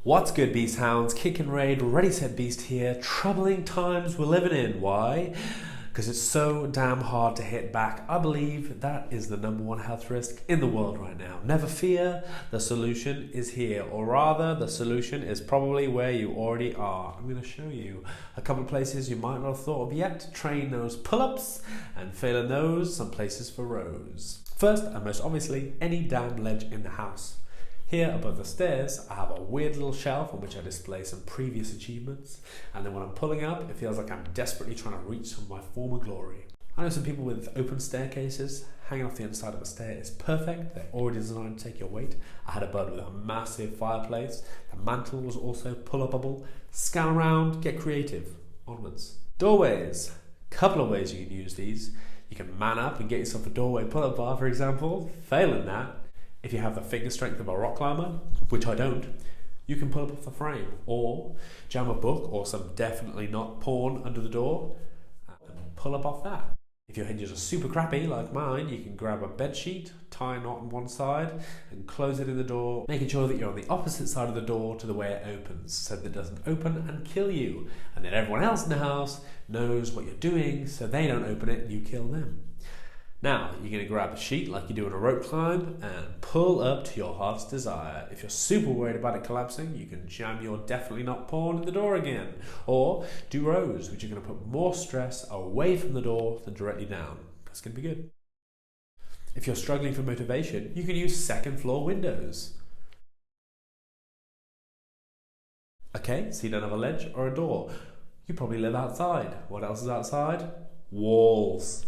What's good, Beast Hounds? Kick and Raid, Ready Set Beast here. Troubling times we're living in. Why? Because it's so damn hard to hit back. I believe that is the #1 health risk in the world right now. Never fear, the solution is here. Or rather, the solution is probably where you already are. I'm going to show you a couple of places you might not have thought of yet to train those pull-ups and failing those, some places for rows. First, and most obviously, any damn ledge in the house. Here above the stairs, I have a weird little shelf on which I display some previous achievements, and then when I'm pulling up, it feels like I'm desperately trying to reach some of my former glory. I know some people with open staircases. Hanging off the inside of a stair is perfect. They're already designed to take your weight. I had a bud with a massive fireplace. The mantle was also pull-upable. Scan around, get creative. Onwards. Doorways. Couple of ways you can use these. You can man up and get yourself a doorway pull-up bar, for example. Failing that, if you have the finger strength of a rock climber, which I don't, you can pull up off the frame or jam a book or some definitely not porn under the door and pull up off that. If your hinges are super crappy like mine, you can grab a bed sheet, tie a knot on one side and close it in the door, making sure that you're on the opposite side of the door to the way it opens so that it doesn't open and kill you, and then everyone else in the house knows what you're doing so they don't open it and you kill them. Now, you're going to grab a sheet like you do on a rope climb and pull up to your heart's desire. If you're super worried about it collapsing, you can jam your definitely not porn in the door again. Or do rows, which are going to put more stress away from the door than directly down. That's going to be good. If you're struggling for motivation, you can use second floor windows. Okay, so you don't have a ledge or a door. You probably live outside. What else is outside? Walls.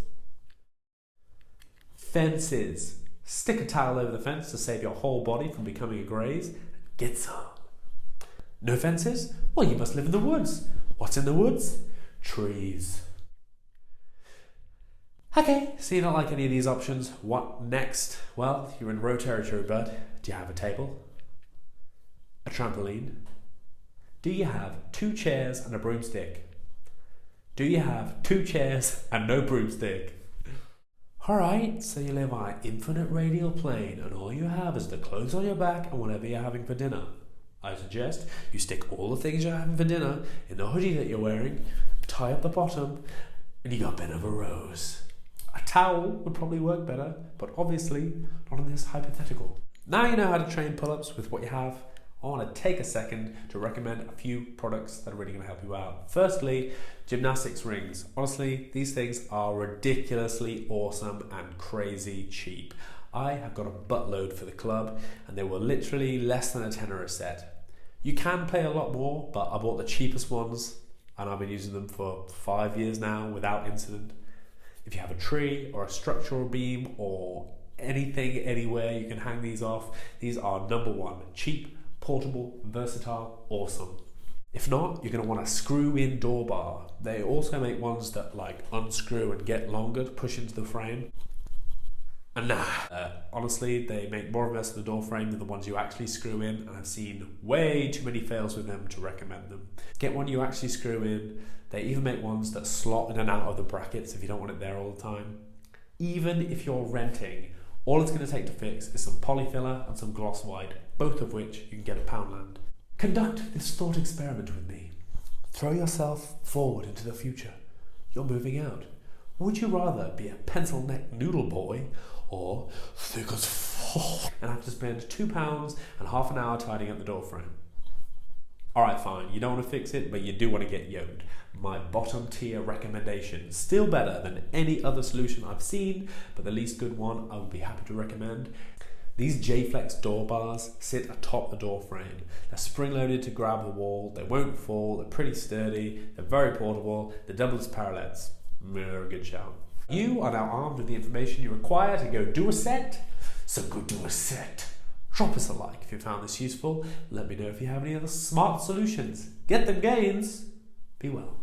Fences. Stick a towel over the fence to save your whole body from becoming a graze. Get some. No fences? Well, you must live in the woods. What's in the woods? Trees. Okay, so you don't like any of these options. What next? Well, you're in row territory, bud. Do you have a table? A trampoline? Do you have 2 chairs and a broomstick? Do you have 2 chairs and no broomstick? Alright, so you live on an infinite radial plane and all you have is the clothes on your back and whatever you're having for dinner. I suggest you stick all the things you're having for dinner in the hoodie that you're wearing, tie up the bottom, and you got a bit of a rose. A towel would probably work better, but obviously not in this hypothetical. Now you know how to train pull-ups with what you have. I want to take a second to recommend a few products that are really going to help you out. Firstly, gymnastics rings. Honestly, these things are ridiculously awesome and crazy cheap. I have got a buttload for the club and they were literally less than a tenner a set. You can pay a lot more, but I bought the cheapest ones and I've been using them for 5 years now without incident. If you have a tree or a structural beam or anything anywhere you can hang these off, these are #1. Cheap, portable, versatile, awesome. If not, you're going to want a screw-in door bar. They also make ones that like unscrew and get longer to push into the frame. And honestly, they make more of a mess of the door frame than the ones you actually screw in, and I've seen way too many fails with them to recommend them. Get one you actually screw in. They even make ones that slot in and out of the brackets if you don't want it there all the time. Even if you're renting, all it's going to take to fix is some polyfiller and some gloss white, both of which you can get at Poundland. Conduct this thought experiment with me. Throw yourself forward into the future. You're moving out. Would you rather be a pencil neck noodle boy or thick as fuck and have to spend £2 and half an hour tidying up the door frame? Alright, fine, you don't want to fix it, but you do want to get yoked. My bottom tier recommendation, still better than any other solution I've seen, but the least good one I would be happy to recommend. These J-Flex door bars sit atop the door frame. They're spring-loaded to grab the wall, they won't fall, they're pretty sturdy, they're very portable, they're double as parallettes. They're a good shout. You are now armed with the information you require to go do a set, so go do a set. Drop us a like if you found this useful. Let me know if you have any other smart solutions. Get them gains. Be well.